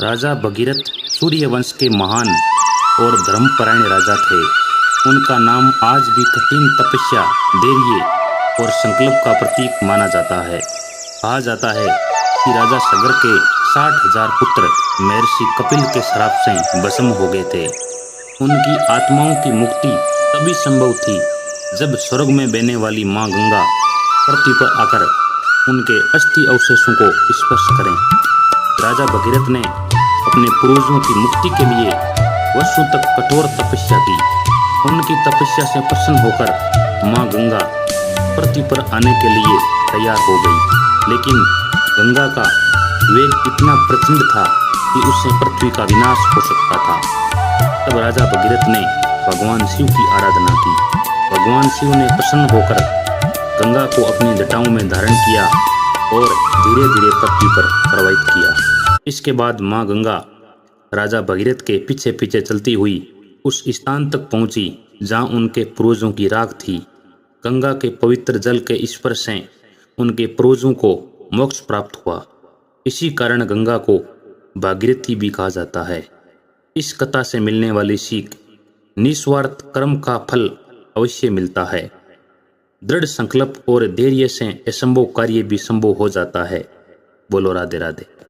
राजा भगीरथ सूर्यवंश के महान और धर्मपरायण राजा थे। उनका नाम आज भी कठिन तपस्या, धैर्य और संकल्प का प्रतीक माना जाता है। कहा जाता है कि राजा सगर के 60,000 पुत्र महर्षि कपिल के श्राप से भस्म हो गए थे। उनकी आत्माओं की मुक्ति तभी संभव थी जब स्वर्ग में बहने वाली मां गंगा पृथ्वी पर आकर उनके अस्थि अवशेषों को स्पर्श करें। राजा भगीरथ ने अपने पूर्वजों की मुक्ति के लिए वर्षों तक कठोर तपस्या की। उनकी तपस्या से प्रसन्न होकर मां गंगा पृथ्वी पर आने के लिए तैयार हो गई, लेकिन गंगा का वेग इतना प्रचंड था कि उससे पृथ्वी का विनाश हो सकता था। तब राजा भगीरथ ने भगवान शिव की आराधना की। भगवान शिव ने प्रसन्न होकर गंगा को अपनी जटाओं में धारण किया और धीरे धीरे पृथ्वी पर प्रवाहित किया। इसके बाद मां गंगा राजा भगीरथ के पीछे पीछे चलती हुई उस स्थान तक पहुंची जहां उनके पूर्वजों की राख थी। गंगा के पवित्र जल के स्पर्श से उनके पूर्वजों को मोक्ष प्राप्त हुआ। इसी कारण गंगा को भागीरथी भी कहा जाता है। इस कथा से मिलने वाली सीख, निस्वार्थ कर्म का फल अवश्य मिलता है। दृढ़ संकल्प और धैर्य से असंभव कार्य भी संभव हो जाता है। बोलो राधे राधे।